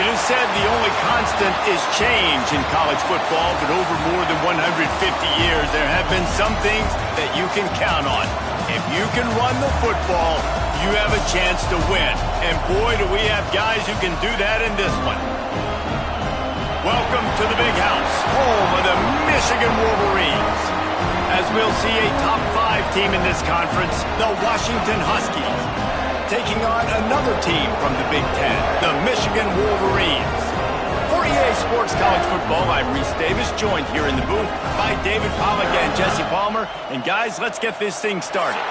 It is said the only constant is change in college football, but over more than 150 years, there have been some things that you can count on. If you can run the football, you have a chance to win. And boy, do we have guys who can do that in this one. Welcome to the Big House, home of the Michigan Wolverines. As we'll see a top 5 team in this conference, the Washington Huskies, taking on another team from the Big Ten, the Michigan Wolverines. For EA Sports College Football, I'm Reese Davis, joined here in the booth by David Pollack and Jesse Palmer. And guys, let's get this thing started.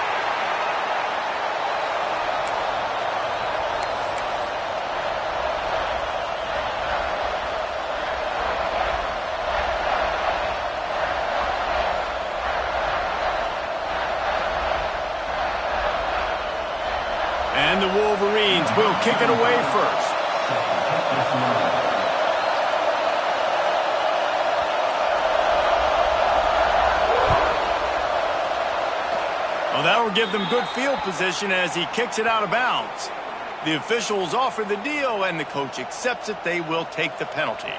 And the Wolverines will kick it away first. Well, that will give them good field position as he kicks it out of bounds. The officials offer the deal, and the coach accepts it. They will take the penalty.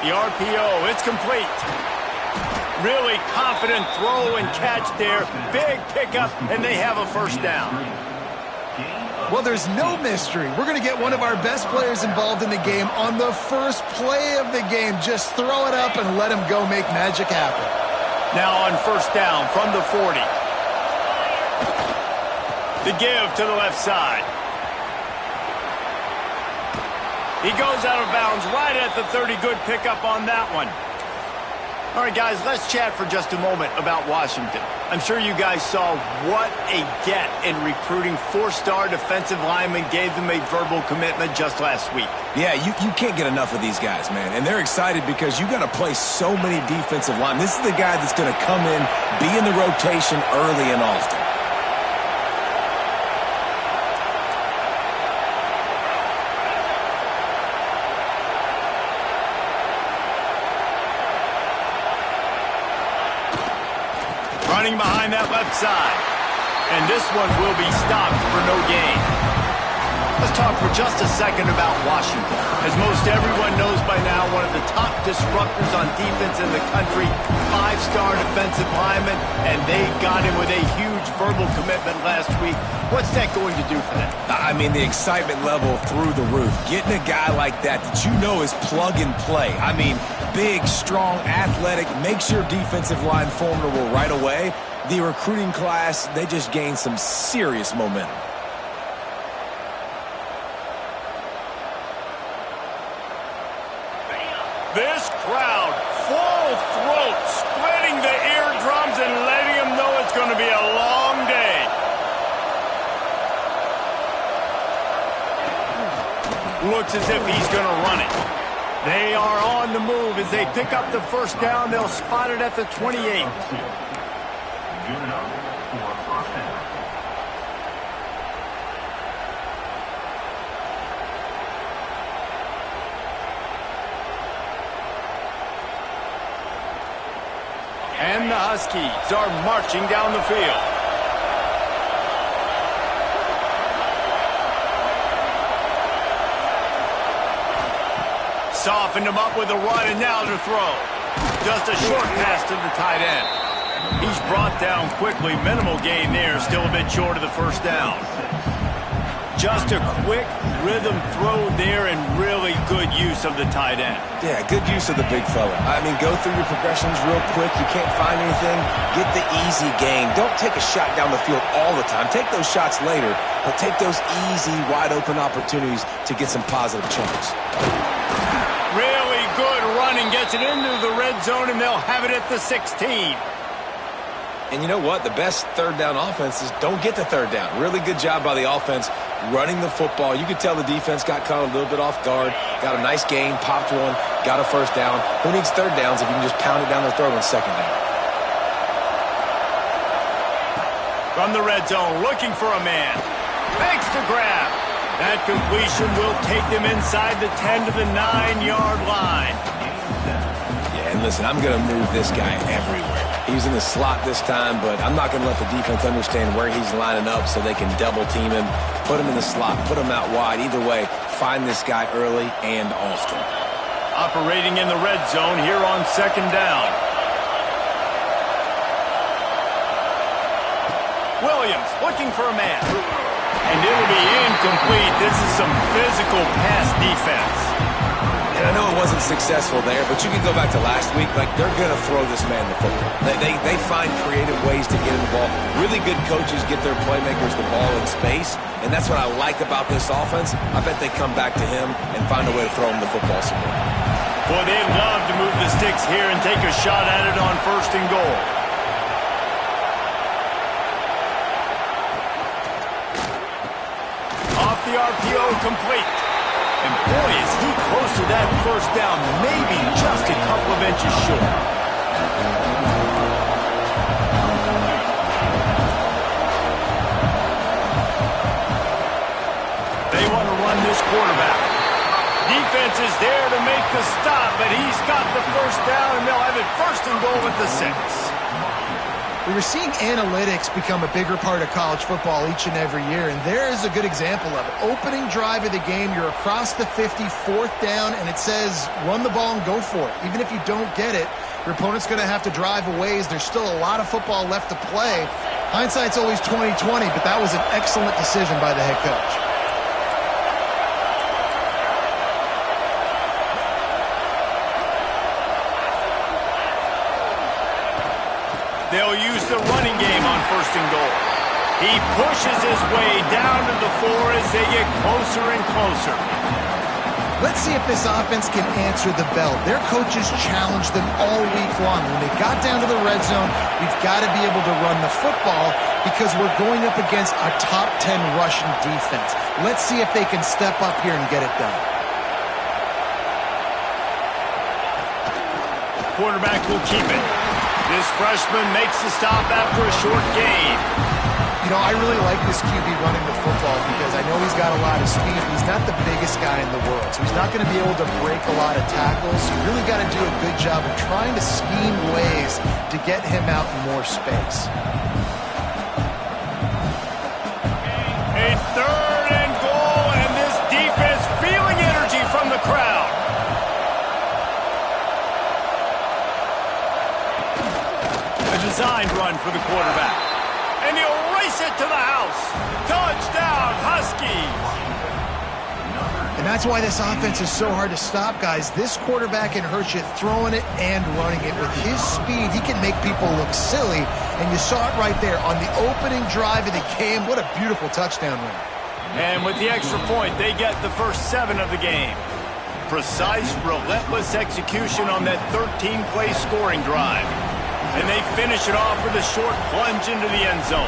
The RPO, it's complete. Really confident throw and catch there. Big pickup, and they have a first down. Well, there's no mystery. We're going to get one of our best players involved in the game on the first play of the game. Just throw it up and let him go make magic happen. Now on first down from the 40. The give to the left side. He goes out of bounds right at the 30. Good pickup on that one. All right, guys, let's chat for just a moment about Washington. I'm sure you guys saw what a get in recruiting. 4-star defensive linemen, gave them a verbal commitment just last week. Yeah, you can't get enough of these guys, man. And they're excited because you got to play so many defensive linemen. This is the guy that's going to come in, be in the rotation early and often. Running behind that left side. And this one will be stopped for no gain. Let's talk for just a second about Washington. As most everyone knows by now, one of the top disruptors on defense in the country, 5-star defensive lineman, and they got him with a huge verbal commitment last week. What's that going to do for them? I mean, the excitement level through the roof. Getting a guy like that you know is plug and play. I mean, big, strong, athletic, makes your defensive line formidable right away. The recruiting class, they just gained some serious momentum. This crowd, full throat, splitting the eardrums and letting them know it's going to be a long day. Looks as if he's going to run it. They are on the move as they pick up the first down. They'll spot it at the 28. And the Huskies are marching down the field. Softened him up with a run, and now to throw. Just a short pass to the tight end. He's brought down quickly. Minimal gain there. Still a bit short of the first down. Just a quick rhythm throw there and really good use of the tight end. Yeah, good use of the big fella. I mean, go through your progressions real quick. You can't find anything, get the easy gain. Don't take a shot down the field all the time. Take those shots later, but take those easy, wide-open opportunities to get some positive chunks. Really good running. Gets it into the red zone, and they'll have it at the 16. And you know what? The best third down offenses don't get to third down. Really good job by the offense running the football. You could tell the defense got caught a little bit off guard, got a nice gain, popped one, got a first down. Who needs third downs if you can just pound it down their throat on second down? From the red zone, looking for a man. Makes the grab. That completion will take them inside the 10 to the 9-yard line. Yeah, and listen, I'm going to move this guy everywhere. He's in the slot this time, but I'm not going to let the defense understand where he's lining up so they can double team him, put him in the slot, put him out wide. Either way, find this guy early and often. Operating in the red zone here on second down. Williams looking for a man. And it'll be incomplete. This is some physical pass defense. And I know it wasn't successful there, but you can go back to last week. Like, they're going to throw this man the football. They find creative ways to get him the ball. Really good coaches get their playmakers the ball in space, and that's what I like about this offense. I bet they come back to him and find a way to throw him the football some more. Boy, they love to move the sticks here and take a shot at it on first and goal. Off the RPO, complete. And boy, is he close to that first down, maybe just a couple of inches short. They want to run this quarterback. Defense is there to make the stop, but he's got the first down, and they'll have it first and goal at the 6. We're seeing analytics become a bigger part of college football each and every year, and there is a good example of it. Opening drive of the game, you're across the 50, fourth down, and it says run the ball and go for it. Even if you don't get it, your opponent's going to have to drive a ways. There's still a lot of football left to play. Hindsight's always 20/20, but that was an excellent decision by the head coach. They'll use the running game on first and goal. He pushes his way down to the 4 as they get closer and closer. Let's see if this offense can answer the bell. Their coaches challenged them all week long. When they got down to the red zone, we've got to be able to run the football because we're going up against a top 10 rushing defense. Let's see if they can step up here and get it done. Quarterback will keep it. This freshman makes the stop after a short gain. You know, I really like this QB running the football because I know he's got a lot of speed. He's not the biggest guy in the world, so he's not going to be able to break a lot of tackles. You really got to do a good job of trying to scheme ways to get him out in more space. A third and goal, and this defense feeling energy from the crowd. Designed run for the quarterback. And he'll race it to the house. Touchdown, Huskies. And that's why this offense is so hard to stop, guys. This quarterback can hurt you throwing it and running it. With his speed, he can make people look silly. And you saw it right there on the opening drive of the game. What a beautiful touchdown run. And with the extra point, they get the first 7 of the game. Precise, relentless execution on that 13-play scoring drive. And they finish it off with a short plunge into the end zone.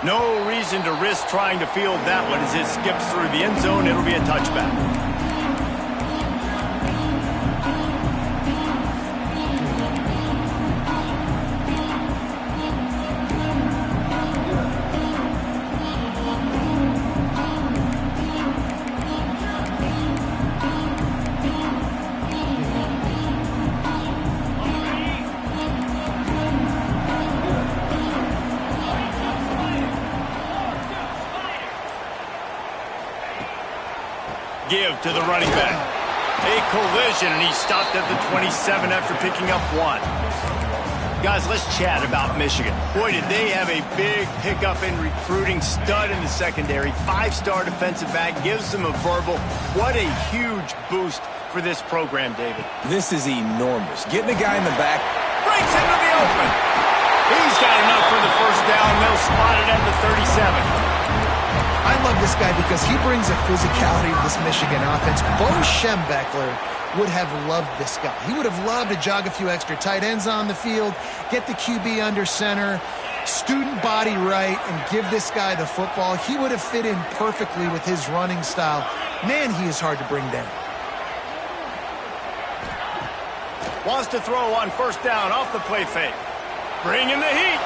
No reason to risk trying to field that one as it skips through the end zone. It'll be a touchback. Give to the running back. A collision, and he stopped at the 27 after picking up 1. Guys, let's chat about Michigan. Boy, did they have a big pickup in recruiting. Stud in the secondary. 5-star defensive back. Gives them a verbal. What a huge boost for this program, David. This is enormous. Getting a guy in the back. Breaks into the open. He's got enough for the first down. They'll spot it at the 37. I love this guy because he brings a physicality to this Michigan offense. Bo Schembechler would have loved this guy. He would have loved to jog a few extra tight ends on the field, get the QB under center, student body right, and give this guy the football. He would have fit in perfectly with his running style. Man, he is hard to bring down. Wants to throw on first down off the play fake. Bringing the heat.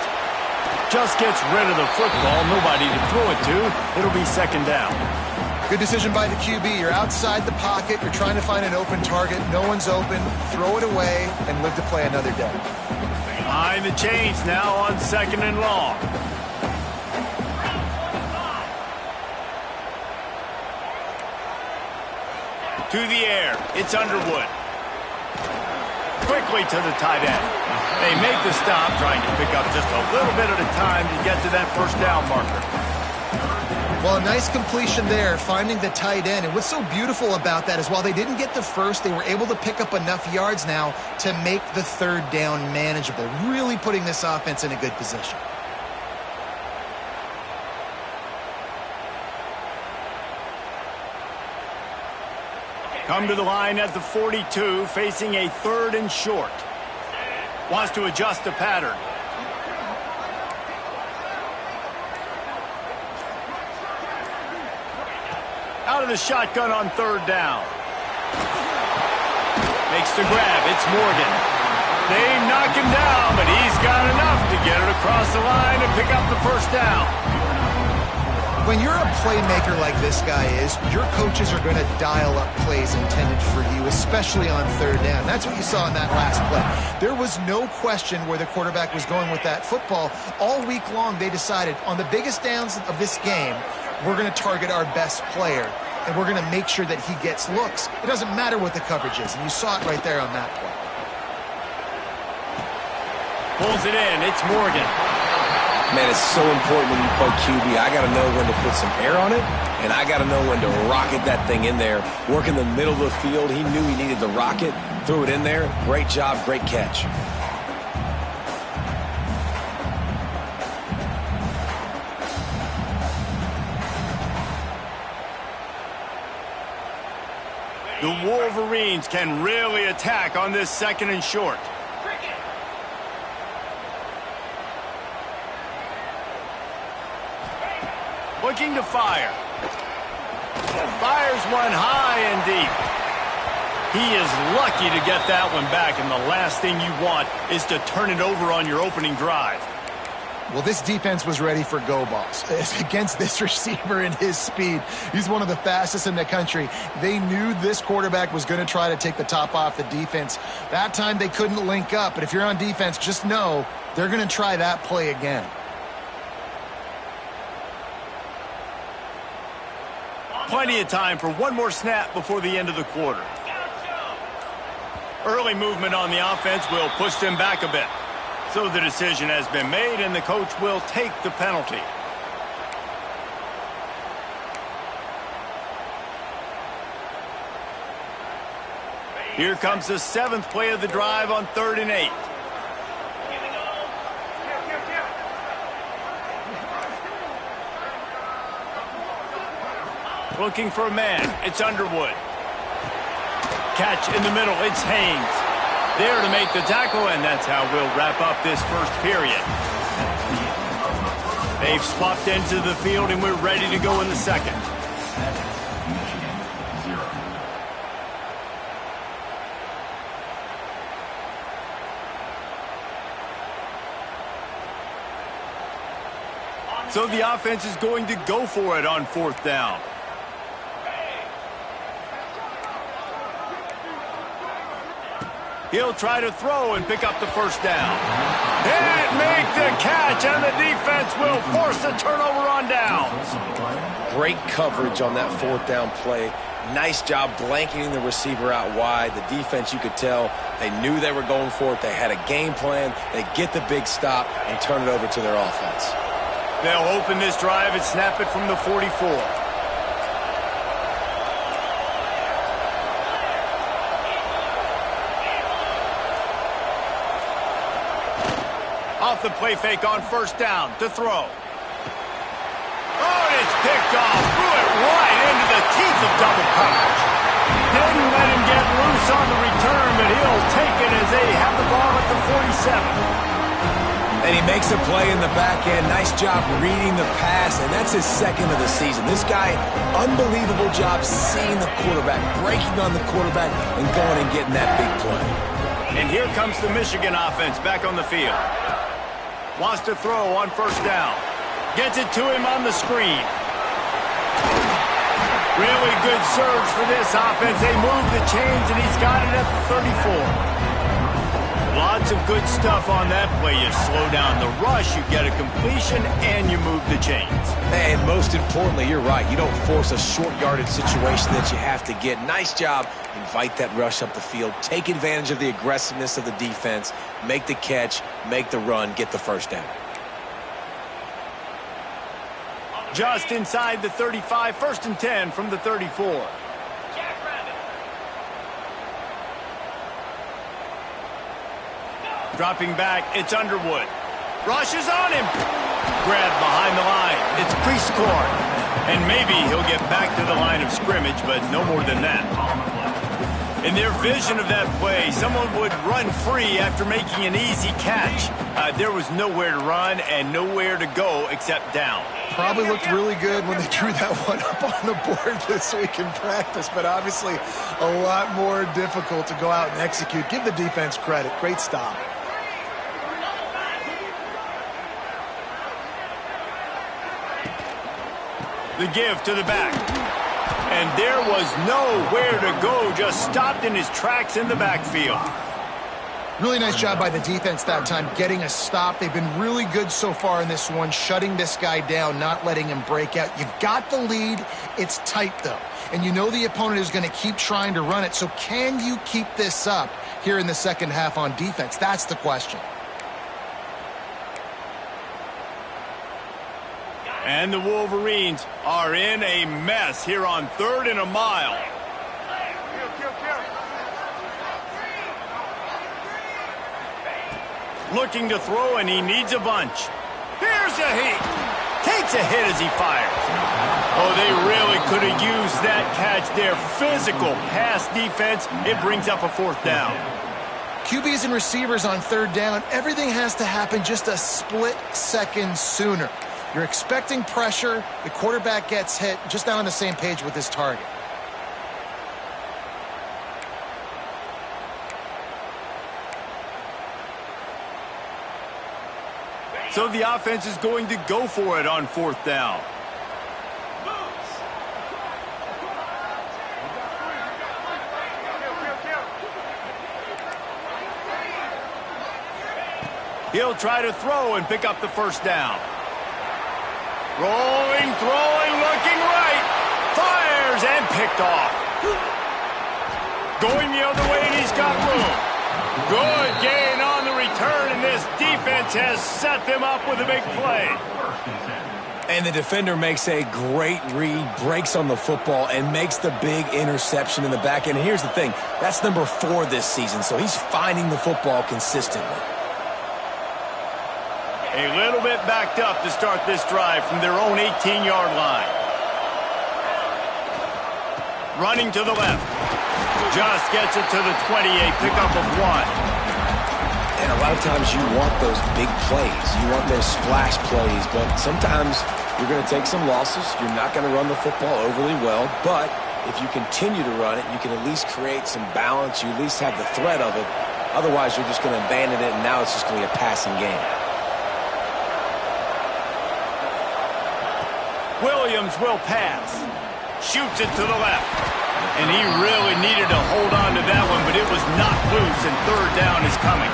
Just gets rid of the football. Nobody to throw it to. It'll be second down. Good decision by the QB. You're outside the pocket. You're trying to find an open target. No one's open. Throw it away and live to play another day. Behind the chains now on second and long. To the air. It's Underwood. Quickly to the tight end. They make the stop, trying to pick up just a little bit at a time to get to that first down marker. Well, a nice completion there, finding the tight end. And what's so beautiful about that is while they didn't get the first, they were able to pick up enough yards now to make the third down manageable, really putting this offense in a good position. Come to the line at the 42, facing a third and short. Wants to adjust the pattern. Out of the shotgun on third down. Makes the grab. It's Morgan. They knock him down, but he's got enough to get it across the line and pick up the first down. When you're a playmaker like this guy is, your coaches are going to dial up plays intended for you, especially on third down. That's what you saw in that last play. There was no question where the quarterback was going with that football. All week long, they decided on the biggest downs of this game, we're going to target our best player, and we're going to make sure that he gets looks. It doesn't matter what the coverage is, and you saw it right there on that play. Pulls it in. It's Morgan. Man, it's so important when you play QB. I got to know when to put some air on it, and I got to know when to rocket that thing in there. Work in the middle of the field. He knew he needed to rocket. Threw it in there. Great job. Great catch. The Wolverines can really attack on this second and short. Looking to fire. Fires one high and deep. He is lucky to get that one back, and the last thing you want is to turn it over on your opening drive. Well, this defense was ready for go balls. Against this receiver and his speed, he's one of the fastest in the country. They knew this quarterback was going to try to take the top off the defense. That time they couldn't link up, but if you're on defense, just know they're going to try that play again. Plenty of time for one more snap before the end of the quarter. Early movement on the offense will push them back a bit. So the decision has been made, and the coach will take the penalty. Here comes the 7th play of the drive on 3rd and 8. Looking for a man. It's Underwood. Catch in the middle. It's Haynes. There to make the tackle, and that's how we'll wrap up this first period. They've swapped into the field, and we're ready to go in the second. So the offense is going to go for it on 4th down. He'll try to throw and pick up the first down. And make the catch, and the defense will force the turnover on downs. Great coverage on that 4th down play. Nice job blanketing the receiver out wide. The defense, you could tell, they knew they were going for it. They had a game plan. They get the big stop and turn it over to their offense. They'll open this drive and snap it from the 44. Off the play fake on 1st down to throw. Oh, and it's picked off. Threw it right into the teeth of double coverage. Didn't let him get loose on the return, but he'll take it as they have the ball at the 47. And he makes a play in the back end. Nice job reading the pass, and that's his second of the season. This guy, unbelievable job seeing the quarterback, breaking on the quarterback, and going and getting that big play. And here comes the Michigan offense back on the field. Wants to throw on first down. Gets it to him on the screen. Really good surge for this offense. They move the chains, and he's got it at the 34. Lots of good stuff on that play. You slow down the rush, you get a completion, and you move the chains. And most importantly, you're right. You don't force a short yardage situation that you have to get. Nice job. Invite that rush up the field. Take advantage of the aggressiveness of the defense. Make the catch, make the run, get the first down. Just inside the 35, 1st and 10 from the 34. Dropping back, it's Underwood. Rushes on him. Grab behind the line. It's Prieskorn. And maybe he'll get back to the line of scrimmage, but no more than that. In their vision of that play, someone would run free after making an easy catch. There was nowhere to run and nowhere to go except down. Probably looked really good when they drew that one up on the board this week in practice, but obviously a lot more difficult to go out and execute. Give the defense credit. Great stop. The give to the back. And there was nowhere to go, just stopped in his tracks in the backfield. Really nice job by the defense that time, getting a stop. They've been really good so far in this one, shutting this guy down, not letting him break out. You've got the lead. It's tight, though. And you know the opponent is going to keep trying to run it. So can you keep this up here in the second half on defense? That's the question. And the Wolverines are in a mess here on 3rd and a mile. Looking to throw, and he needs a bunch. Here's a hit. Takes a hit as he fires. Oh, they really could have used that catch there. Physical pass defense. It brings up a 4th down. QBs and receivers on 3rd down. Everything has to happen just a split second sooner. You're expecting pressure. The quarterback gets hit. Just not on the same page with his target. So the offense is going to go for it on 4th down. He'll try to throw and pick up the 1st down. Rolling, throwing, looking right. Fires and picked off. Going the other way, and he's got room. Good gain on the return, and this defense has set them up with a big play. And the defender makes a great read, breaks on the football, and makes the big interception in the back end. And here's the thing, that's number 4 this season, so he's finding the football consistently. A little bit backed up to start this drive from their own 18-yard line. Running to the left. Just gets it to the 28, pickup of 1. And a lot of times you want those big plays. You want those splash plays, but sometimes you're going to take some losses. You're not going to run the football overly well, but if you continue to run it, you can at least create some balance. You at least have the threat of it. Otherwise, you're just going to abandon it, and now it's just going to be a passing game. Williams will pass. Shoots it to the left. And he really needed to hold on to that one, but it was not loose, and 3rd down is coming.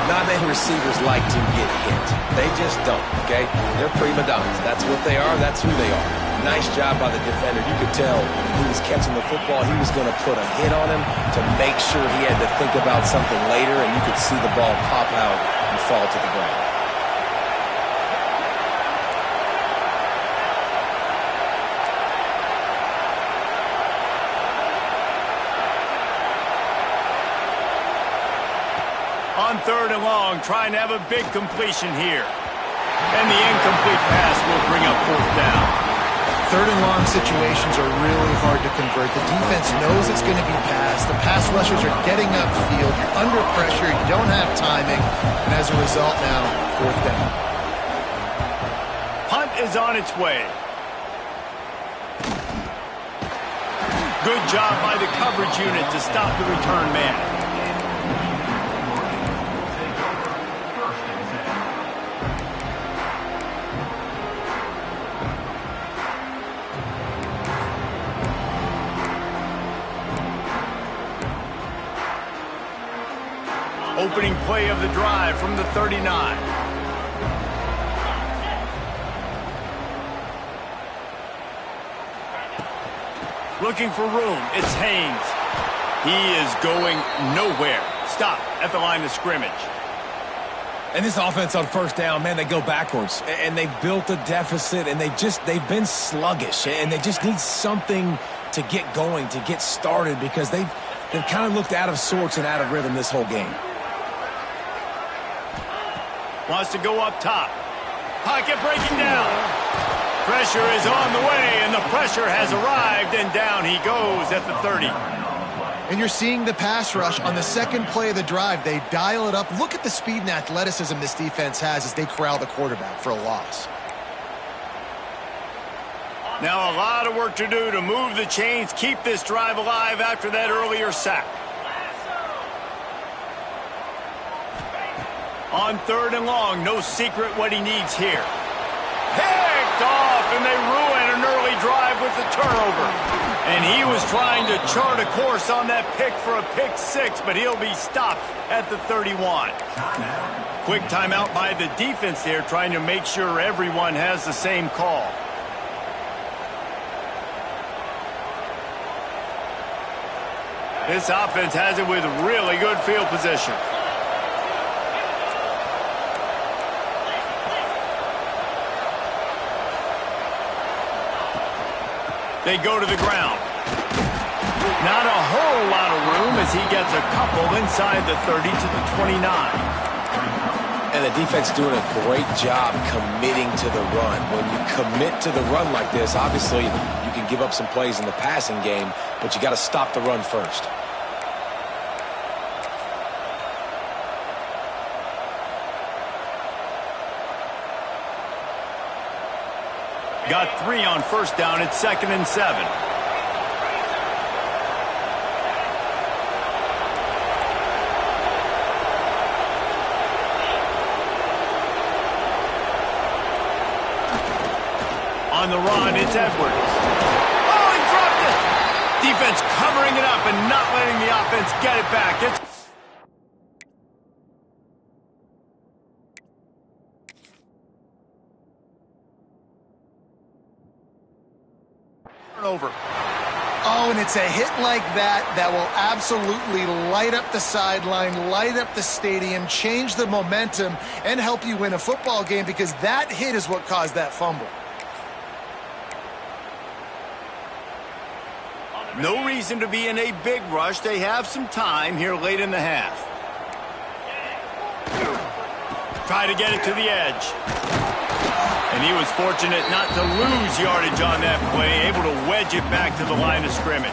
Not many receivers like to get hit. They just don't, okay? They're prima donnas. That's what they are. That's who they are. Nice job by the defender. You could tell he was catching the football. He was going to put a hit on him to make sure he had to think about something later, and you could see the ball pop out and fall to the ground. On 3rd and long, trying to have a big completion here. And the incomplete pass will bring up 4th down. Third and long situations are really hard to convert. The defense knows it's going to be passed. The pass rushers are getting upfield. You're under pressure. You don't have timing. And as a result now, fourth down. Punt is on its way. Good job by the coverage unit to stop the return man. Opening play of the drive from the 39. Looking for room. It's Haynes. He is going nowhere. Stop at the line of scrimmage. And this offense on first down, man, they go backwards. And they've built a deficit, and they've been sluggish. And they just need something to get going, to get started, because they've kind of looked out of sorts and out of rhythm this whole game. Wants to go up top. Pocket breaking down. Pressure is on the way, and the pressure has arrived, and down he goes at the 30. And you're seeing the pass rush on the second play of the drive. They dial it up. Look at the speed and athleticism this defense has as they corral the quarterback for a loss. Now a lot of work to do to move the chains, keep this drive alive after that earlier sack. On third and long, no secret what he needs here. Picked off, and they ruin an early drive with the turnover. And he was trying to chart a course on that pick for a pick six, but he'll be stopped at the 31. Quick timeout by the defense there, trying to make sure everyone has the same call. This offense has it with really good field position. They go to the ground. Not a whole lot of room as he gets a couple inside the 30 to the 29. And the defense doing a great job committing to the run. When you commit to the run like this, obviously you can give up some plays in the passing game, but you got to stop the run first. Got 3 on first down. It's 2nd and 7. On the run, it's Edwards. Oh, he dropped it! Defense covering it up and not letting the offense get it back. It's over. Oh, and it's a hit like that that will absolutely light up the sideline, light up the stadium, change the momentum, and help you win a football game, because that hit is what caused that fumble. No reason to be in a big rush. They have some time here late in the half. Try to get it to the edge. And he was fortunate not to lose yardage on that play, able to wedge it back to the line of scrimmage.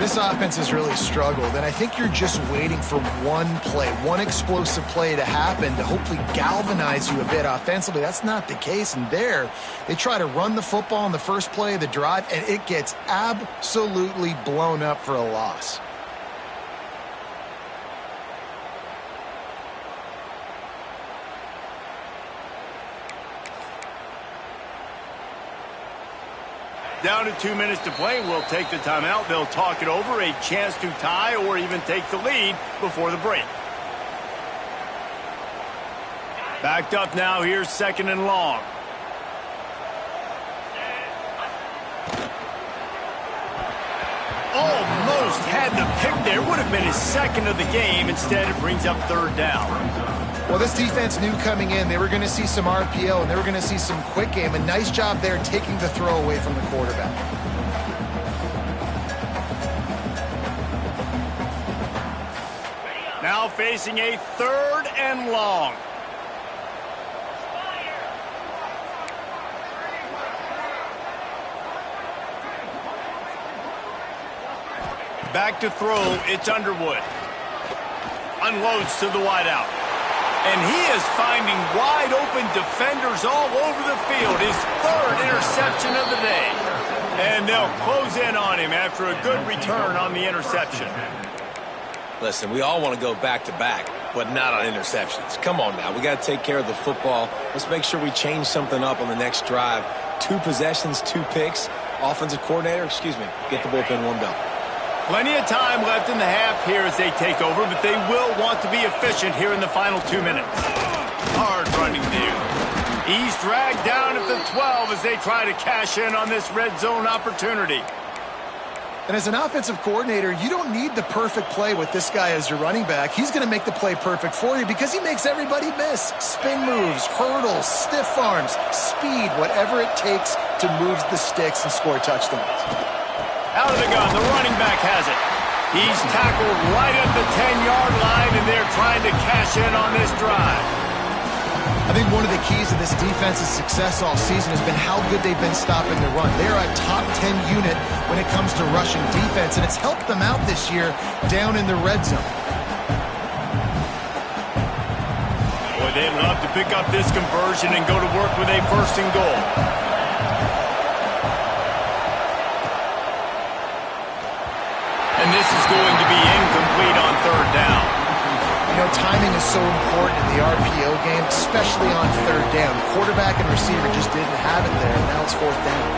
This offense has really struggled, and I think you're just waiting for one play, one explosive play to happen to hopefully galvanize you a bit offensively. That's not the case, and there, they try to run the football in the first play of the drive, and it gets absolutely blown up for a loss. Down to 2 minutes to play. We'll take the timeout. They'll talk it over, a chance to tie or even take the lead before the break. Backed up now. Here's 2nd and long. Almost had the pick there. Would have been his 2nd of the game. Instead, it brings up 3rd down. Well, this defense knew coming in they were going to see some RPO and they were going to see some quick game. A nice job there taking the throw away from the quarterback. Now facing a 3rd and long. Back to throw, it's Underwood. Unloads to the wideout. And he is finding wide-open defenders all over the field. His third interception of the day. And they'll close in on him after a good return on the interception. Listen, we all want to go back-to-back, but not on interceptions. Come on now, we got to take care of the football. Let's make sure we change something up on the next drive. 2 possessions, 2 picks. Offensive coordinator, get the bullpen warmed up. Plenty of time left in the half here as they take over, but they will want to be efficient here in the final 2 minutes. Hard running there. He's dragged down at the 12 as they try to cash in on this red zone opportunity. And as an offensive coordinator, you don't need the perfect play with this guy as your running back. He's going to make the play perfect for you because he makes everybody miss. Spin moves, hurdles, stiff arms, speed, whatever it takes to move the sticks and score touchdowns. Out of the gun, the running back has it. He's tackled right at the 10-yard line, and they're trying to cash in on this drive. I think one of the keys to this defense's success all season has been how good they've been stopping the run. They're a top 10 unit when it comes to rushing defense, and it's helped them out this year down in the red zone. Boy, they'd love to pick up this conversion and go to work with a 1st and goal. And this is going to be incomplete on 3rd down. You know, timing is so important in the RPO game, especially on 3rd down. Quarterback and receiver just didn't have it there, and now it's 4th down.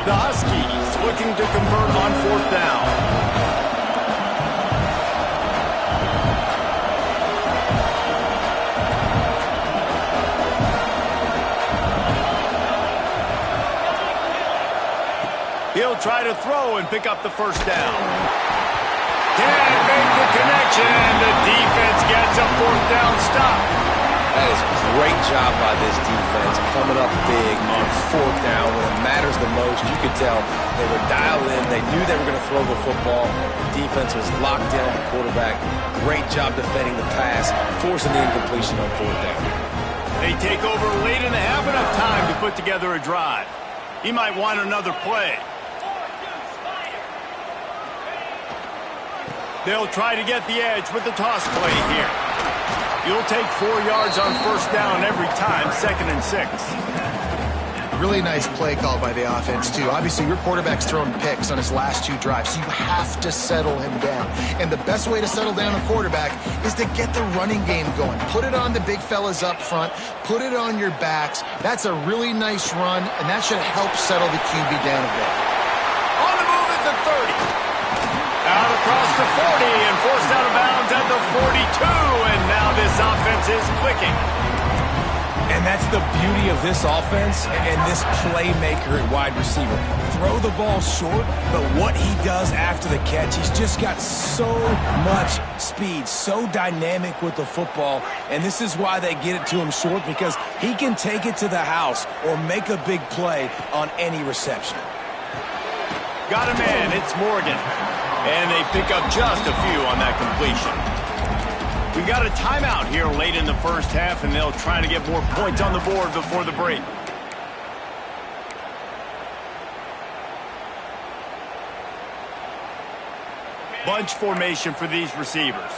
The Huskies looking to convert on 4th down. He'll try to throw and pick up the 1st down. Can't make the connection. The defense gets a 4th down stop. That is a great job by this defense, coming up big on 4th down when it matters the most. You could tell they were dialed in. They knew they were going to throw the football. The defense was locked down the quarterback. Great job defending the pass, forcing the incompletion on 4th down. They take over late in the half, enough time to put together a drive. He might want another play. They'll try to get the edge with the toss play here. You'll take 4 yards on 1st down every time, 2nd and 6. Really nice play call by the offense, too. Obviously, your quarterback's thrown picks on his last 2 drives, so you have to settle him down. And the best way to settle down a quarterback is to get the running game going. Put it on the big fellas up front. Put it on your backs. That's a really nice run, and that should help settle the QB down a bit. On the move at the 30. Out across the 40 and forced out of bounds at the 42. And now this offense is clicking. And that's the beauty of this offense and this playmaker at wide receiver. Throw the ball short, but what he does after the catch, he's just got so much speed, so dynamic with the football. And this is why they get it to him short, because he can take it to the house or make a big play on any reception. Got a man, it's Morgan. And they pick up just a few on that completion. We got a timeout here late in the 1st half, and they'll try to get more points on the board before the break. Bunch formation for these receivers.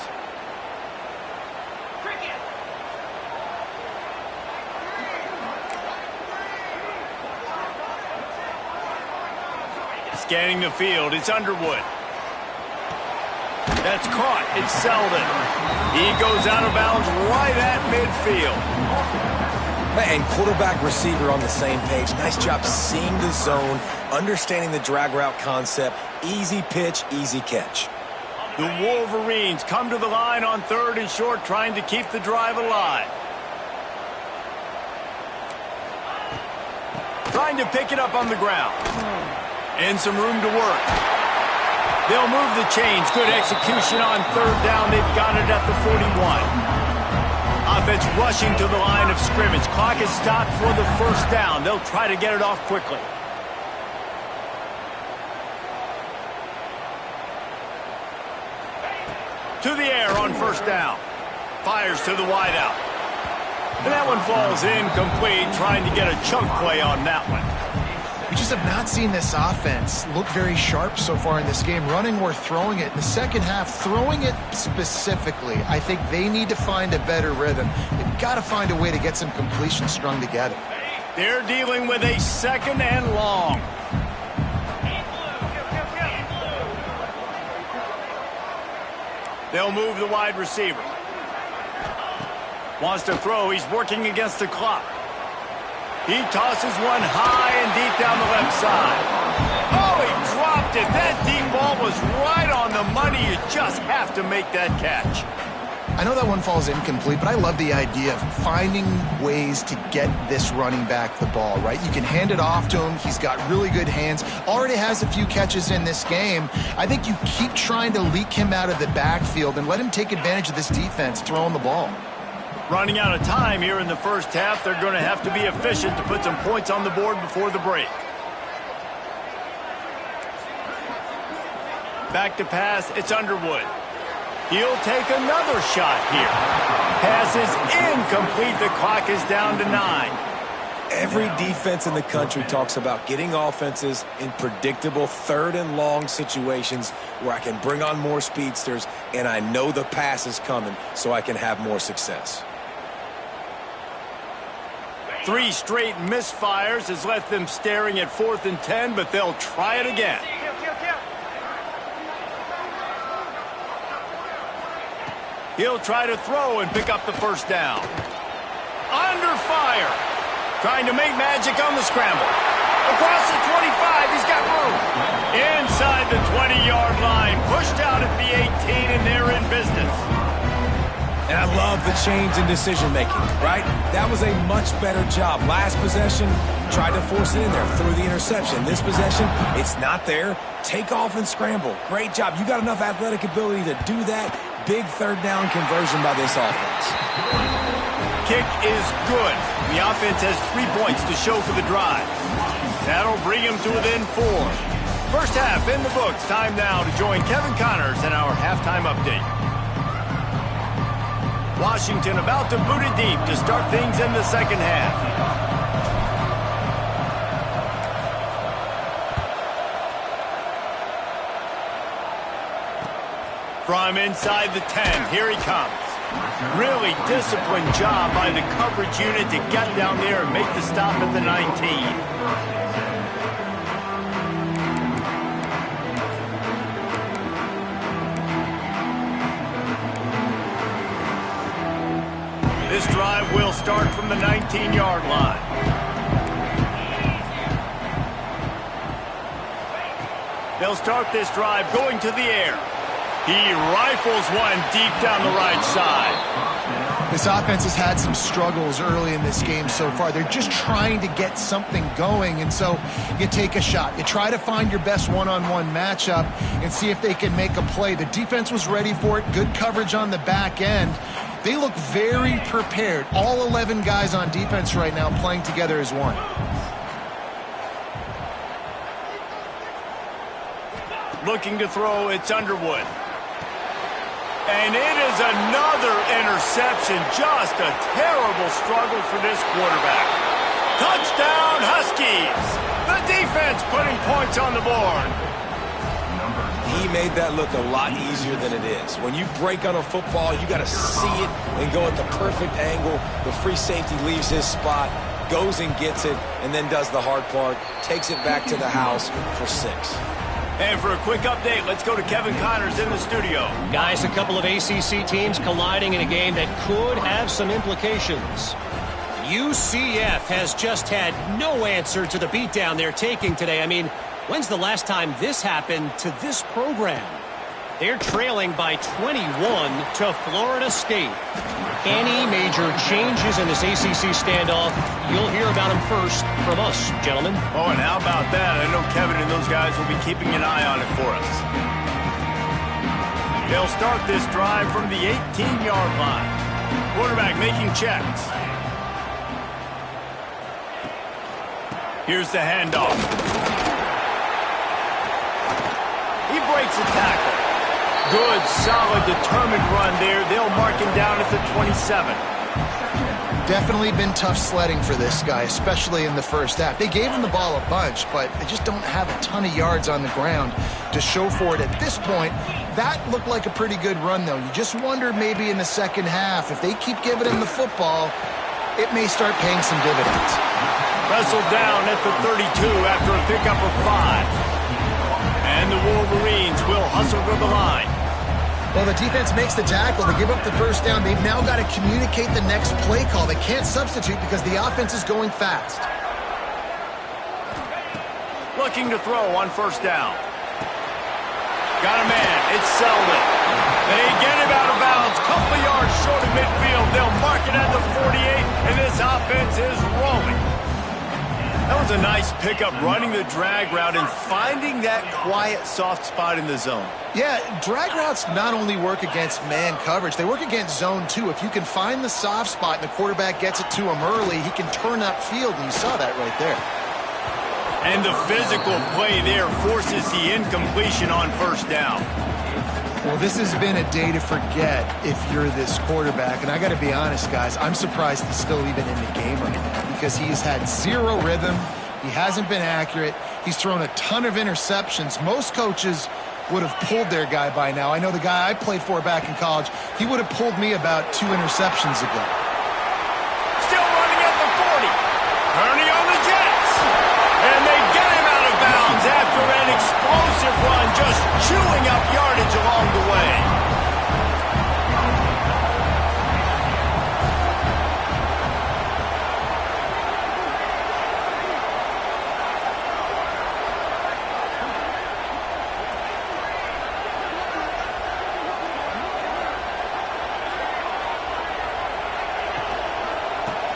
Scanning the field, it's Underwood. That's caught. It's Selden. He goes out of bounds right at midfield. And quarterback receiver on the same page. Nice job seeing the zone, understanding the drag route concept. Easy pitch, easy catch. The Wolverines come to the line on 3rd and short, trying to keep the drive alive. Trying to pick it up on the ground. And some room to work. They'll move the chains. Good execution on 3rd down. They've got it at the 41. Offense rushing to the line of scrimmage. Clock is stopped for the 1st down. They'll try to get it off quickly. To the air on 1st down. Fires to the wideout. And that one falls incomplete, trying to get a chunk play on that one. We just have not seen this offense look very sharp so far in this game, running or throwing it. In the second half, throwing it specifically, I think they need to find a better rhythm. They've got to find a way to get some completions strung together. They're dealing with a 2nd and long. They'll move the wide receiver. Wants to throw. He's working against the clock. He tosses one high and deep down the left side. Oh, he dropped it. That deep ball was right on the money. You just have to make that catch. I know that one falls incomplete, but I love the idea of finding ways to get this running back the ball, right? You can hand it off to him. He's got really good hands. Already has a few catches in this game. I think you keep trying to leak him out of the backfield and let him take advantage of this defense throwing the ball. Running out of time here in the first half. They're going to have to be efficient to put some points on the board before the break. Back to pass. It's Underwood. He'll take another shot here. Pass is incomplete. The clock is down to 9. Every defense in the country talks about getting offenses in predictable 3rd and long situations where I can bring on more speedsters and I know the pass is coming so I can have more success. 3 straight misfires has left them staring at 4th and 10, but they'll try it again. He'll try to throw and pick up the first down. Under fire. Trying to make magic on the scramble. Across the 25, he's got room. Inside the 20-yard line. Pushed out at the 18, and they're in business. And I love the change in decision-making, right? That was a much better job. Last possession, tried to force it in there, threw the interception. This possession, it's not there. Take off and scramble. Great job. You got enough athletic ability to do that. Big 3rd down conversion by this offense. Kick is good. The offense has 3 points to show for the drive. That'll bring him to within 4. First half in the books. Time now to join Kevin Connors in our halftime update. Washington about to boot it deep to start things in the second half. From inside the 10, here he comes. Really disciplined job by the coverage unit to get down there and make the stop at the 19. This drive will start from the 19-yard line. They'll start this drive going to the air. He rifles one deep down the right side. This offense has had some struggles early in this game so far. They're just trying to get something going, and so you take a shot. You try to find your best one-on-one matchup and see if they can make a play. The defense was ready for it. Good coverage on the back end. They look very prepared. All 11 guys on defense right now playing together as one. Looking to throw, it's Underwood. And it is another interception. Just a terrible struggle for this quarterback. Touchdown, Huskies. The defense putting points on the board. He made that look a lot easier than it is. When you break on a football, you got to see it and go at the perfect angle. The free safety leaves his spot, goes and gets it, and then does the hard part, takes it back to the house for 6. And for a quick update, let's go to Kevin Connors in the studio. Guys, a couple of ACC teams colliding in a game that could have some implications. UCF has just had no answer to the beatdown they're taking today. I mean, when's the last time this happened to this program? They're trailing by 21 to Florida State. Any major changes in this ACC standoff, you'll hear about them first from us, gentlemen. Oh, and how about that? I know Kevin and those guys will be keeping an eye on it for us. They'll start this drive from the 18-yard line. Quarterback making checks. Here's the handoff. He breaks a tackle. Good, solid, determined run there. They'll mark him down at the 27. Definitely been tough sledding for this guy, especially in the first half. They gave him the ball a bunch, but they just don't have a ton of yards on the ground to show for it at this point. That looked like a pretty good run, though. You just wonder maybe in the second half, if they keep giving him the football, it may start paying some dividends. Wrestled down at the 32 after a pickup of 5. And the Wolverines will hustle to the line. Well, the defense makes the tackle. They give up the first down. They've now got to communicate the next play call. They can't substitute because the offense is going fast. Looking to throw on first down. Got a man. It's Selden. They get him out of bounds. Couple of yards short of midfield. They'll mark it at the 48, and this offense is rolling. That was a nice pickup, running the drag route and finding that quiet, soft spot in the zone. Yeah, drag routes not only work against man coverage, they work against zone too. If you can find the soft spot and the quarterback gets it to him early, he can turn upfield, and you saw that right there. And the physical play there forces the incompletion on first down. Well, this has been a day to forget if you're this quarterback. And I got to be honest, guys, I'm surprised he's still even in the game right now because he's had zero rhythm. He hasn't been accurate. He's thrown a ton of interceptions. Most coaches would have pulled their guy by now. I know the guy I played for back in college, he would have pulled me about 2 interceptions ago. Still running at the 40. Turning on the Jets. And they get him out of bounds after an explosive run, just chewing up yardage along the way.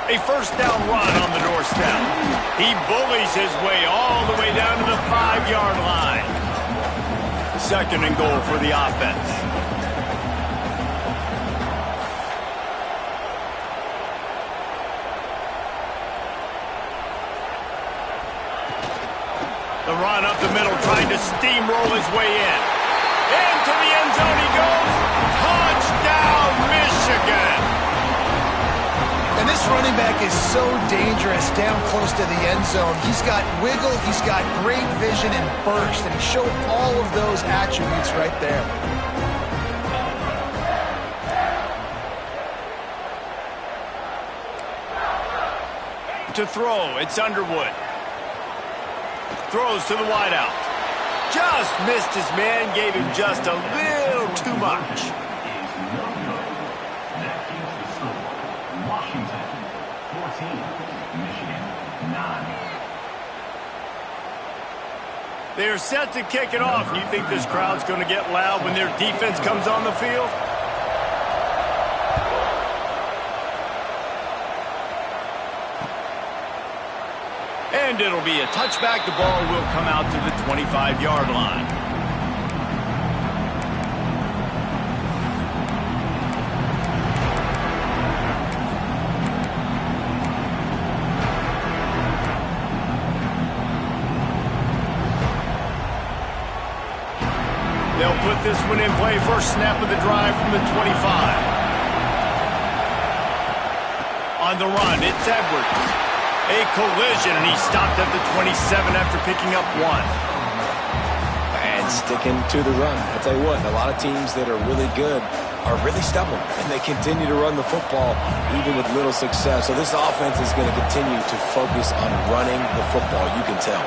A first down run on the doorstep. He bullies his way all the way down to the 5-yard line. 2nd and goal for the offense. The run up the middle, trying to steamroll his way in. Into the end zone he goes. Touchdown, Michigan! And this running back is so dangerous down close to the end zone. He's got wiggle, he's got great vision and burst, and he showed all of those attributes right there. To throw, it's Underwood. Throws to the wideout. Just missed his man, gave him just a little too much. They're set to kick it off. Do you think this crowd's going to get loud when their defense comes on the field? And it'll be a touchback. The ball will come out to the 25-yard line. They'll put this one in play. First snap of the drive from the 25. On the run, it's Edwards. A collision, and he stopped at the 27 after picking up 1. And sticking to the run. I'll tell you what, a lot of teams that are really good are really stubborn, and they continue to run the football even with little success. So this offense is going to continue to focus on running the football, you can tell.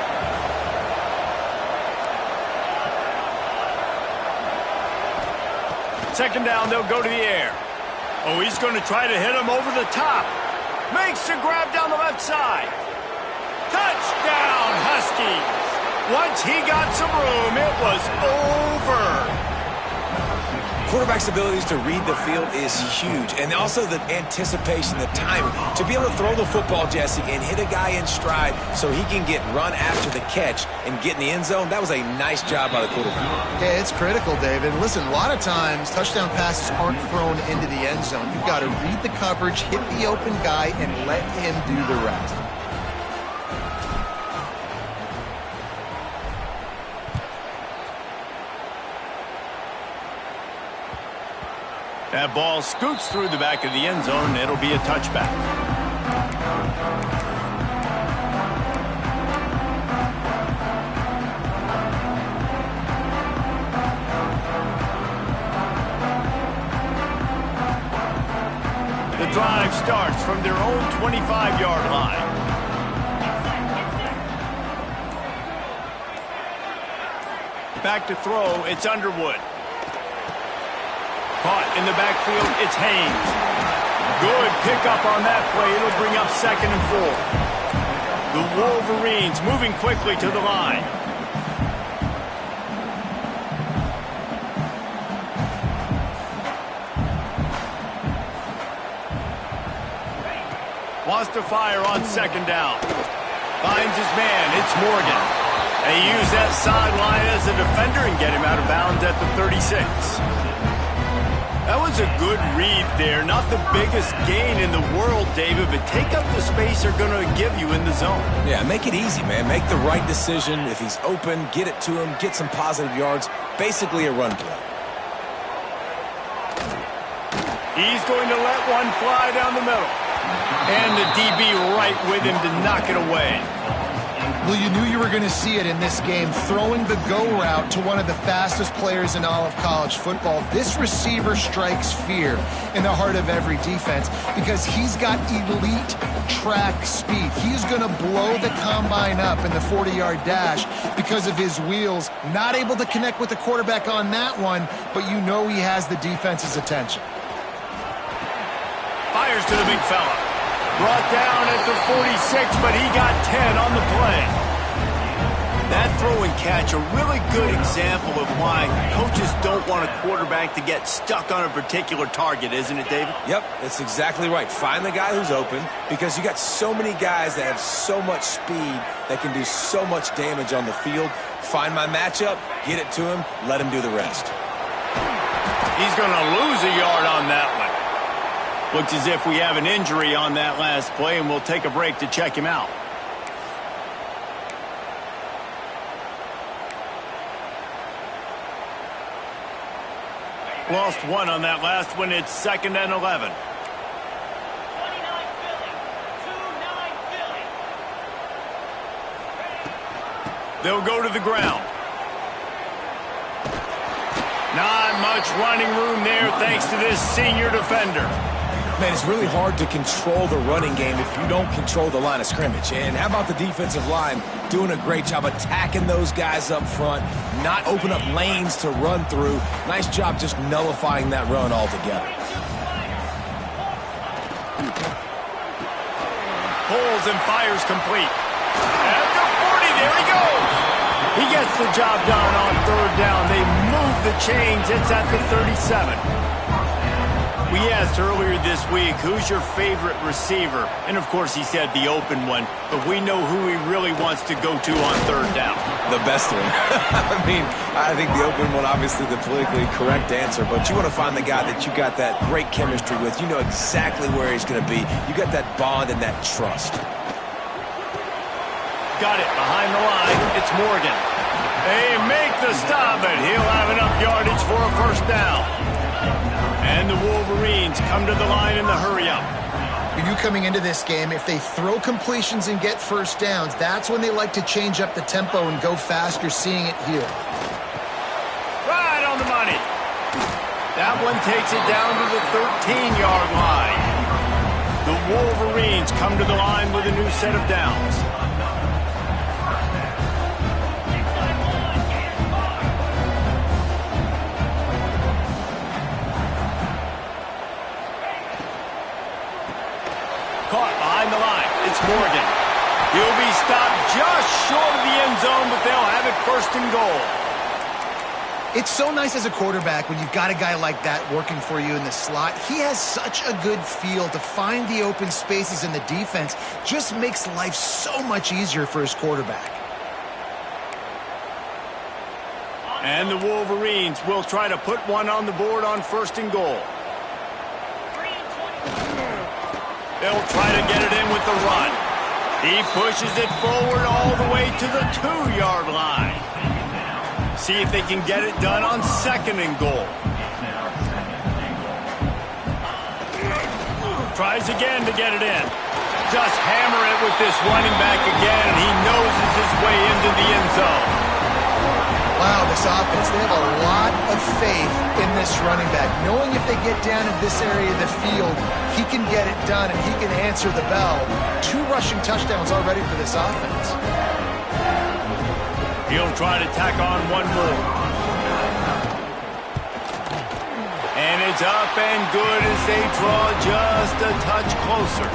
Second down, they'll go to the air. Oh, he's going to try to hit him over the top. Makes the grab down the left side. Touchdown, Huskies. Once he got some room, it was over. Quarterback's abilities to read the field is huge, and also the anticipation, the timing. To be able to throw the football, Jesse, and hit a guy in stride so he can get run after the catch and get in the end zone, that was a nice job by the quarterback. Yeah, it's critical, David. Listen, a lot of times touchdown passes aren't thrown into the end zone. You've got to read the coverage, hit the open guy, and let him do the rest. That ball scoots through the back of the end zone, and it'll be a touchback. The drive starts from their own 25-yard line. Back to throw, it's Underwood. Caught in the backfield, it's Haynes. Good pickup on that play. It'll bring up 2nd and 4. The Wolverines moving quickly to the line. Wants to fire on 2nd down. Finds his man. It's Morgan. They use that sideline as a defender and get him out of bounds at the 36. That was a good read there. Not the biggest gain in the world, David, but take up the space they're going to give you in the zone. Yeah, make it easy, man. Make the right decision. If he's open, get it to him. Get some positive yards. Basically a run play. He's going to let one fly down the middle. And the DB right with him to knock it away. Well, you knew you were going to see it in this game, throwing the go route to one of the fastest players in all of college football. This receiver strikes fear in the heart of every defense because he's got elite track speed. He's going to blow the combine up in the 40-yard dash because of his wheels. Not able to connect with the quarterback on that one, but you know he has the defense's attention. Fires to the big fella. Brought down at the 46, but he got 10 on the play. That throw and catch, a really good example of why coaches don't want a quarterback to get stuck on a particular target, isn't it, David? Yep, that's exactly right. Find the guy who's open because you got so many guys that have so much speed that can do so much damage on the field. Find my matchup, get it to him, let him do the rest. He's going to lose a yard on that one. Looks as if we have an injury on that last play, and we'll take a break to check him out. Lost one on that last one. It's 2nd and 11. They'll go to the ground. Not much running room there thanks to this senior defender. Man, it's really hard to control the running game if you don't control the line of scrimmage. And how about the defensive line doing a great job attacking those guys up front, not open up lanes to run through. Nice job just nullifying that run altogether. Pulls and fires complete. At the 40, there he goes. He gets the job done on 3rd down. They move the chains. It's at the 37. We asked earlier this week, who's your favorite receiver? And, of course, he said the open one. But we know who he really wants to go to on 3rd down. The best one. I think the open one, obviously the politically correct answer. But you want to find the guy that you got that great chemistry with. You know exactly where he's going to be. You got that bond and that trust. Got it behind the line. It's Morgan. They make the stop, and he'll have enough yardage for a 1st down. And the Wolverines come to the line in the hurry-up. You knew coming into this game, if they throw completions and get 1st downs, that's when they like to change up the tempo and go fast. You're seeing it here. Right on the money. That one takes it down to the 13-yard line. The Wolverines come to the line with a new set of downs. Caught behind the line. It's Morgan. He'll be stopped just short of the end zone, but they'll have it 1st and goal. It's so nice as a quarterback when you've got a guy like that working for you in the slot. He has such a good feel to find the open spaces in the defense. Just makes life so much easier for his quarterback. And the Wolverines will try to put one on the board on 1st and goal. They'll try to get it in with the run. He pushes it forward all the way to the 2-yard line. See if they can get it done on 2nd and goal. Tries again to get it in. Just hammer it with this running back again, and he noses his way into the end zone. Wow, this offense, they have a lot of faith in this running back. Knowing if they get down in this area of the field, he can get it done and he can answer the bell. 2 rushing touchdowns already for this offense. He'll try to tack on one more. And it's up and good as they draw just a touch closer.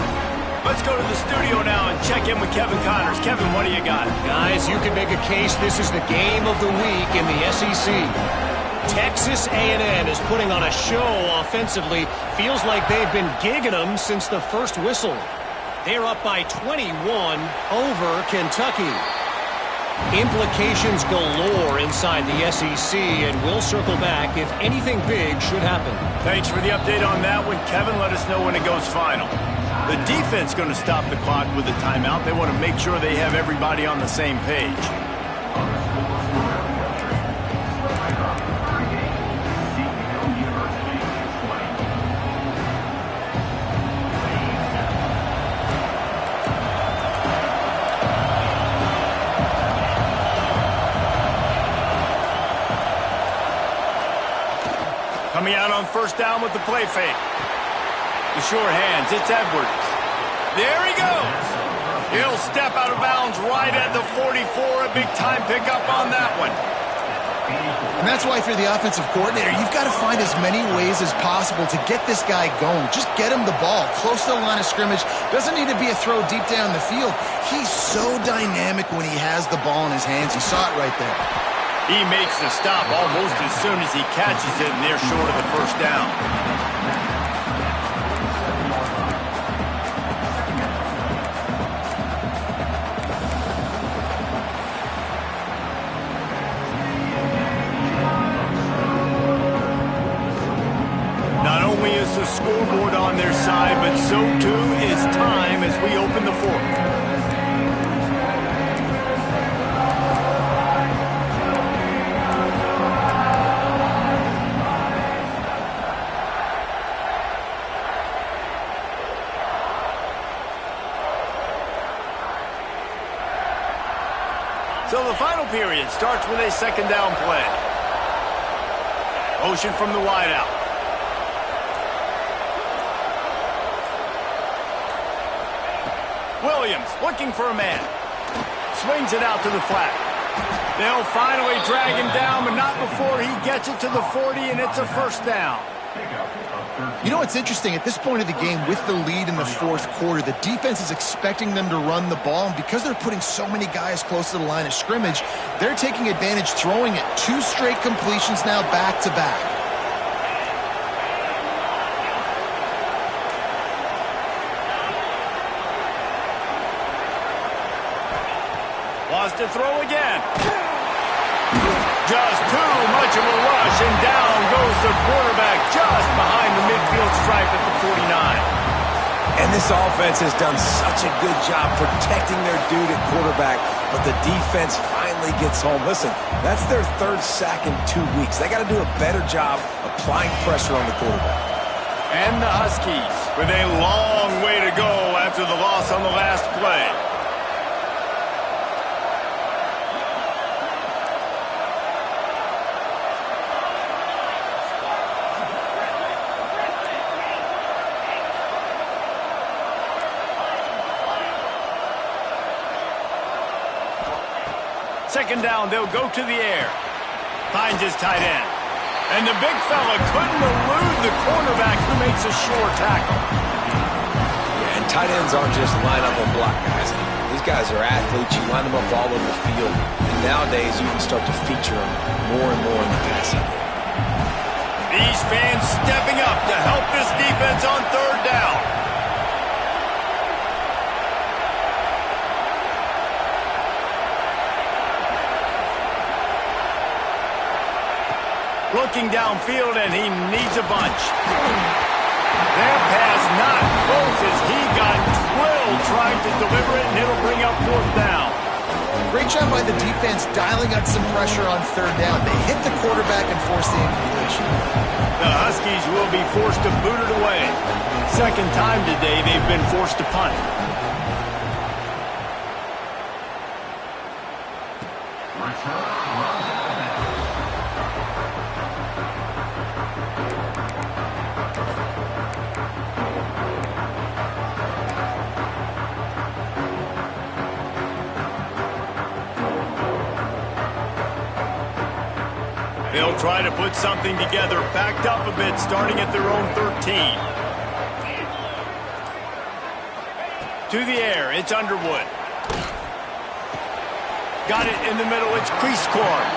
Let's go to the studio now and check in with Kevin Connors. Kevin, what do you got? Guys, you can make a case this is the game of the week in the SEC. Texas A&M is putting on a show offensively. Feels like they've been gigging them since the first whistle. They're up by 21 over Kentucky. Implications galore inside the SEC, and we'll circle back if anything big should happen. Thanks for the update on that one, Kevin. Let us know when it goes final. The defense going to stop the clock with a timeout. They want to make sure they have everybody on the same page. Coming out on first down with the play fake. The sure hands, it's Edwards. There he goes. He'll step out of bounds right at the 44. A big time pickup on that one. And that's why if you're the offensive coordinator, you've got to find as many ways as possible to get this guy going. Just get him the ball close to the line of scrimmage. Doesn't need to be a throw deep down the field. He's so dynamic when he has the ball in his hands. You saw it right there. He makes the stop almost as soon as he catches it, and they're short of the first down. Not only is the scoreboard on their side, but so too is time as we open the fourth. So the final period starts with a second down play. Motion from the wideout. Williams looking for a man. Swings it out to the flat. They'll finally drag him down, but not before he gets it to the 40, and it's a first down. You know what's interesting? At this point of the game, with the lead in the fourth quarter, the defense is expecting them to run the ball, and because they're putting so many guys close to the line of scrimmage, they're taking advantage, throwing it. 2 straight completions now back-to-back. Wants to throw again. Just too much of a rush, and down goes the quarterback just behind the midfield stripe at the 49. And this offense has done such a good job protecting their dude at quarterback, but the defense finally gets home. Listen, that's their 3rd sack in 2 weeks. They got to do a better job applying pressure on the quarterback. And the Huskies with a long way to go after the loss on the last play. Second down, they'll go to the air. Finds his tight end. And the big fella couldn't elude the cornerback who makes a sure tackle. Yeah, and tight ends aren't just line up and block guys. These guys are athletes. You line them up all over the field. And nowadays, you can start to feature them more and more in the passing game. These fans stepping up to help this defense on third down. Looking downfield, and he needs a bunch. That pass not close as he got drilled trying to deliver it, and it'll bring up fourth down. Great job by the defense dialing up some pressure on third down. They hit the quarterback and forced the incompletion. The Huskies will be forced to boot it away. Second time today they've been forced to punt. They'll try to put something together, backed up a bit, starting at their own 13. To the air, it's Underwood. Got it in the middle, it's crease court.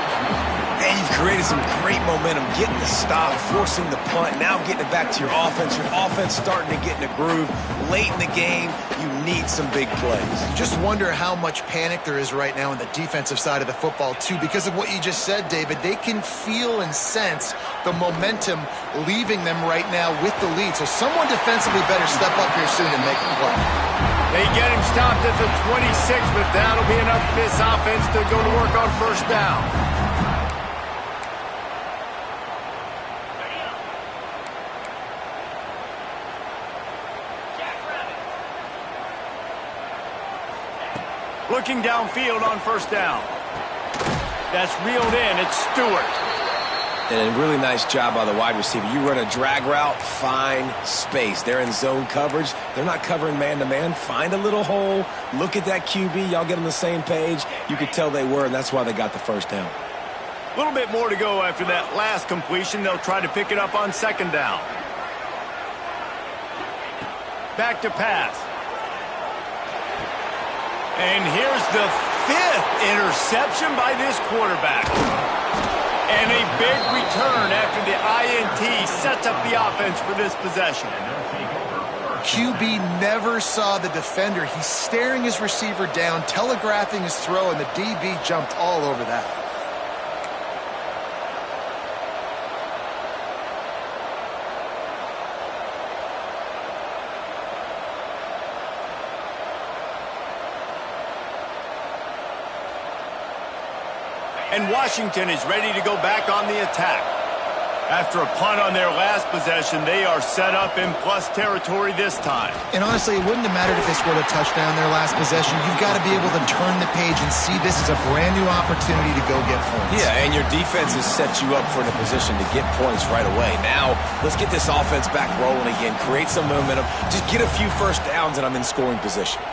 And you've created some great momentum, getting the stop, forcing the punt, now getting it back to your offense. Your offense starting to get in a groove. Late in the game, you need some big plays. Just wonder how much panic there is right now on the defensive side of the football, too. Because of what you just said, David, they can feel and sense the momentum leaving them right now with the lead. So someone defensively better step up here soon and make a play. They get him stopped at the 26, but that'll be enough for this offense to go to work on first down. Looking downfield on first down. That's reeled in. It's Stewart. And a really nice job by the wide receiver. You run a drag route, find space. They're in zone coverage. They're not covering man-to-man. Find a little hole. Look at that QB. Y'all get on the same page. You could tell they were, and that's why they got the first down. A little bit more to go after that last completion. They'll try to pick it up on second down. Back to pass. And here's the 5th interception by this quarterback. And a big return after the INT sets up the offense for this possession. QB never saw the defender. He's staring his receiver down, telegraphing his throw, and the DB jumped all over that. And Washington is ready to go back on the attack. After a punt on their last possession, they are set up in plus territory this time. And honestly, it wouldn't have mattered if they scored a touchdown their last possession. You've got to be able to turn the page and see this as a brand new opportunity to go get points. Yeah, and your defense has set you up for a position to get points right away. Now, let's get this offense back rolling again, create some momentum, just get a few first downs, and I'm in scoring position.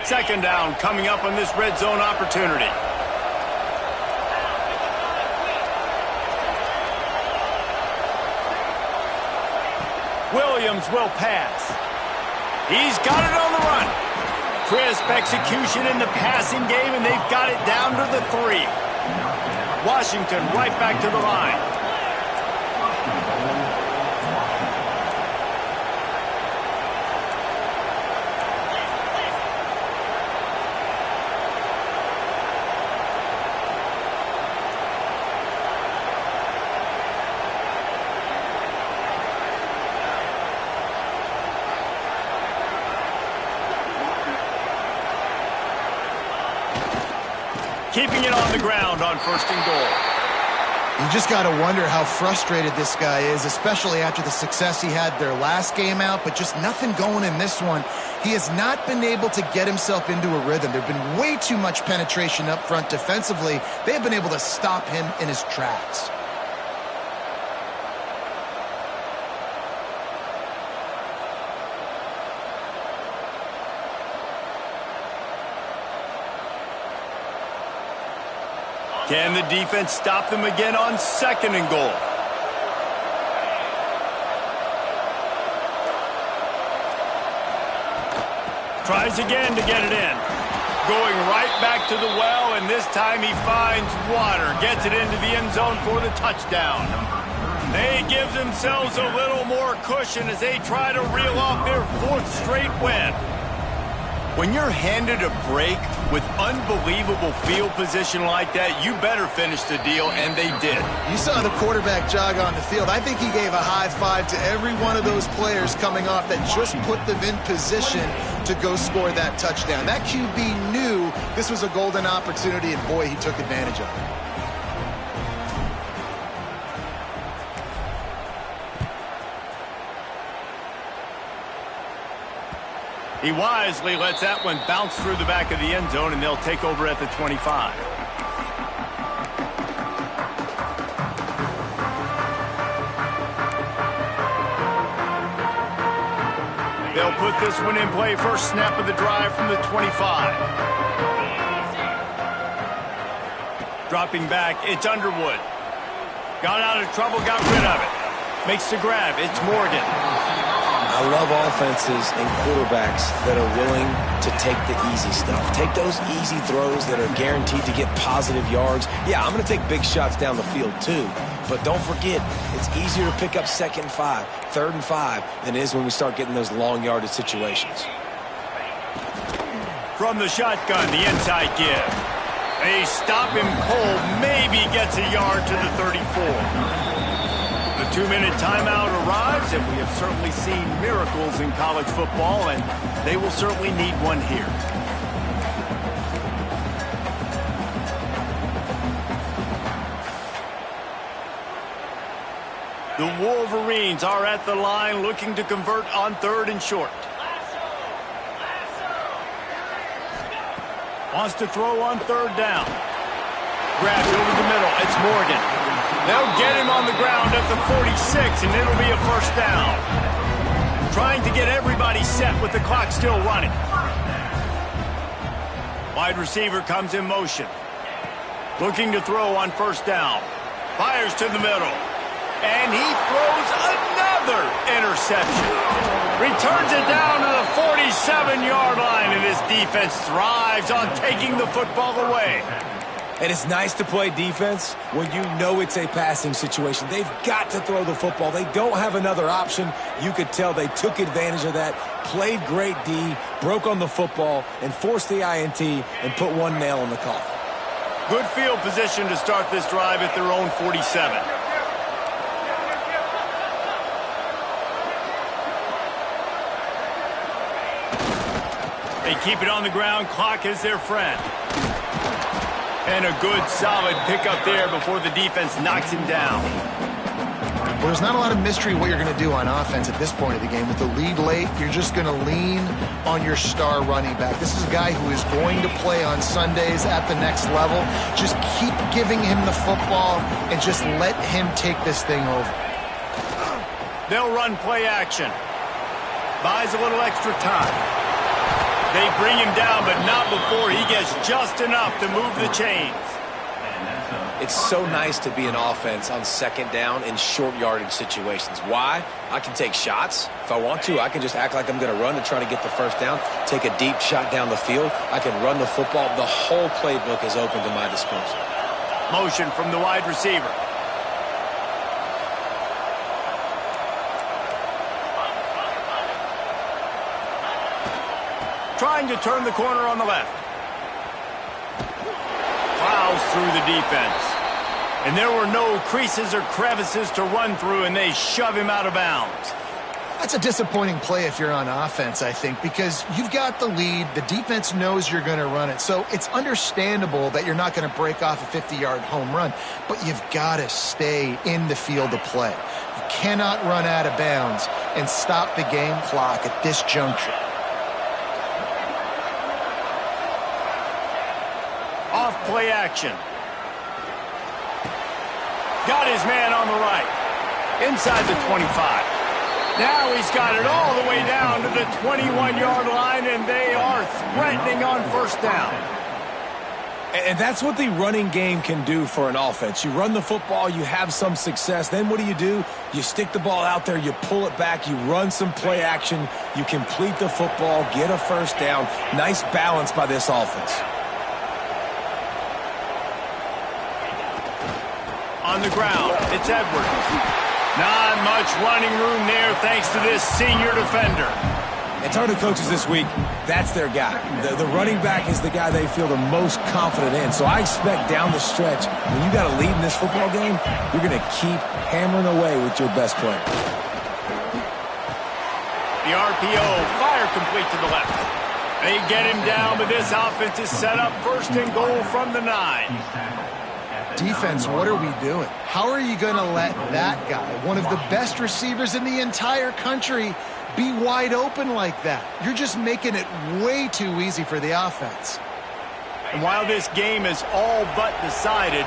Second down coming up on this red zone opportunity. Williams will pass. He's got it on the run. Crisp execution in the passing game, and they've got it down to the 3. Washington right back to the line. Keeping it on the ground on first and goal. You just got to wonder how frustrated this guy is, especially after the success he had their last game out, but just nothing going in this one. He has not been able to get himself into a rhythm. There's been way too much penetration up front defensively. They've been able to stop him in his tracks. Can the defense stop them again on second and goal? Tries again to get it in. Going right back to the well, and this time he finds water. Gets it into the end zone for the touchdown. They give themselves a little more cushion as they try to reel off their 4th straight win. When you're handed a break with unbelievable field position like that, you better finish the deal, and they did. You saw the quarterback jog on the field. I think he gave a high five to every one of those players coming off that just put them in position to go score that touchdown. That QB knew this was a golden opportunity, and boy, he took advantage of it. He wisely lets that one bounce through the back of the end zone, and they'll take over at the 25. They'll put this one in play. First snap of the drive from the 25. Dropping back, it's Underwood. Got out of trouble, got rid of it. Makes the grab, it's Morgan. I love offenses and quarterbacks that are willing to take the easy stuff. Take those easy throws that are guaranteed to get positive yards. Yeah, I'm going to take big shots down the field too. But don't forget, it's easier to pick up 2nd and 5, 3rd and 5 than it is when we start getting those long yardage situations. From the shotgun, the inside give. They stop him cold, maybe gets a yard to the 34. The 2-minute timeout arrives, and we have certainly seen miracles in college football, and they will certainly need one here. The Wolverines are at the line looking to convert on 3rd and short. Wants to throw on 3rd down. Grabbed over the middle. It's Morgan. They'll get him on the ground at the 46, and it'll be a 1st down. Trying to get everybody set with the clock still running. Wide receiver comes in motion. Looking to throw on 1st down. Fires to the middle. And he throws another interception. Returns it down to the 47-yard line, and his defense thrives on taking the football away. And it's nice to play defense when you know it's a passing situation. They've got to throw the football. They don't have another option. You could tell they took advantage of that, played great D, broke on the football, and forced the INT and put one nail in the coffin. Good field position to start this drive at their own 47. They keep it on the ground. Clock is their friend. And a good, solid pickup there before the defense knocks him down. Well, there's not a lot of mystery what you're going to do on offense at this point of the game. With the lead late, you're just going to lean on your star running back. This is a guy who is going to play on Sundays at the next level. Just keep giving him the football and just let him take this thing over. They'll run play action. Buys a little extra time. They bring him down, but not before he gets just enough to move the chains. It's so nice to be an offense on 2nd down in short yardage situations. Why? I can take shots. If I want to, I can just act like I'm going to run and try to get the 1st down, take a deep shot down the field. I can run the football. The whole playbook is open to my disposal. Motion from the wide receiver. Trying to turn the corner on the left. Plows through the defense. And there were no creases or crevices to run through, and they shove him out of bounds. That's a disappointing play if you're on offense, I think, because you've got the lead. The defense knows you're going to run it. So it's understandable that you're not going to break off a 50-yard home run, but you've got to stay in the field of play. You cannot run out of bounds and stop the game clock at this juncture. Off play action. Got his man on the right. Inside the 25. Now he's got it all the way down to the 21-yard line, and they are threatening on 1st down. And that's what the running game can do for an offense. You run the football, you have some success. Then what do? You stick the ball out there, you pull it back, you run some play action, you complete the football, get a 1st down. Nice balance by this offense. On the ground, it's Edwards. Not much running room there thanks to this senior defender. And talking to coaches this week, that's their guy. The running back is the guy they feel the most confident in. So I expect down the stretch, when you got a lead in this football game, you're going to keep hammering away with your best player. The RPO, fire complete to the left. They get him down, but this offense is set up 1st and goal from the 9. Defense, what are we doing? How are you going to let that guy, one of the best receivers in the entire country, be wide open like that. You're just making it way too easy for the offense. And while this game is all but decided,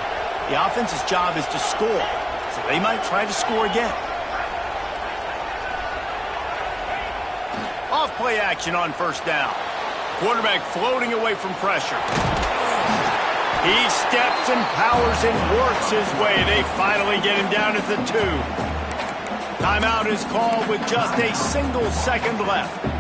the offense's job is to score. So they might try to score again. Off play action on first down. Quarterback floating away from pressure. He steps and powers and works his way. They finally get him down at the 2. Timeout is called with just a single second left.